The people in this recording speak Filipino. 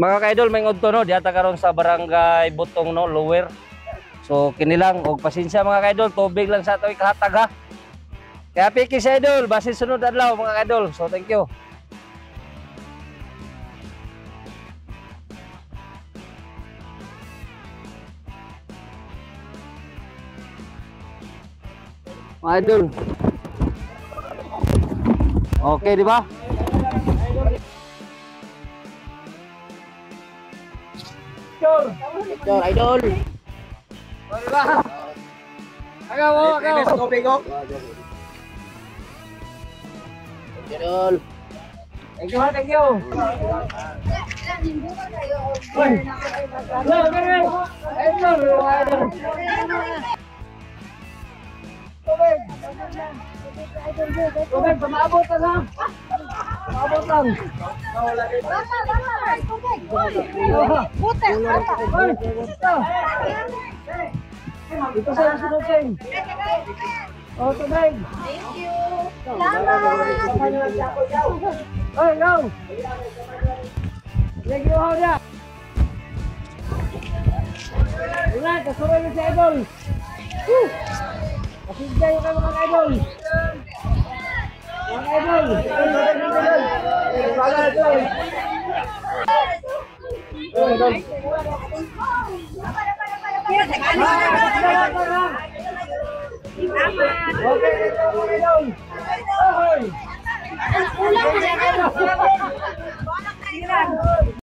Mga ka-idol, may ngudto no, diata karon sa barangay Butong no, Lower. So kinilang og pasensya mga ka-idol, tubig lang sa atoy kahatag ha. Kaya piki sa idol, base sunod adlaw mga ka-idol. So thank you. Mga idol. Okay, di ba? Idol, idol. Di ba? Agaw, agaw. Tubig ko. Idol. Thank you, thank you. Tubig, pamabot na lang. Pamabot lang. Ito sa sunod kayo. Oh, tubig. Thank you. Salamat. Oy, go. Thank you, Hoda. Wala, kasuroy na si Idol. Kasigay ka mga idol. Mga idol. Mga idol. Okay,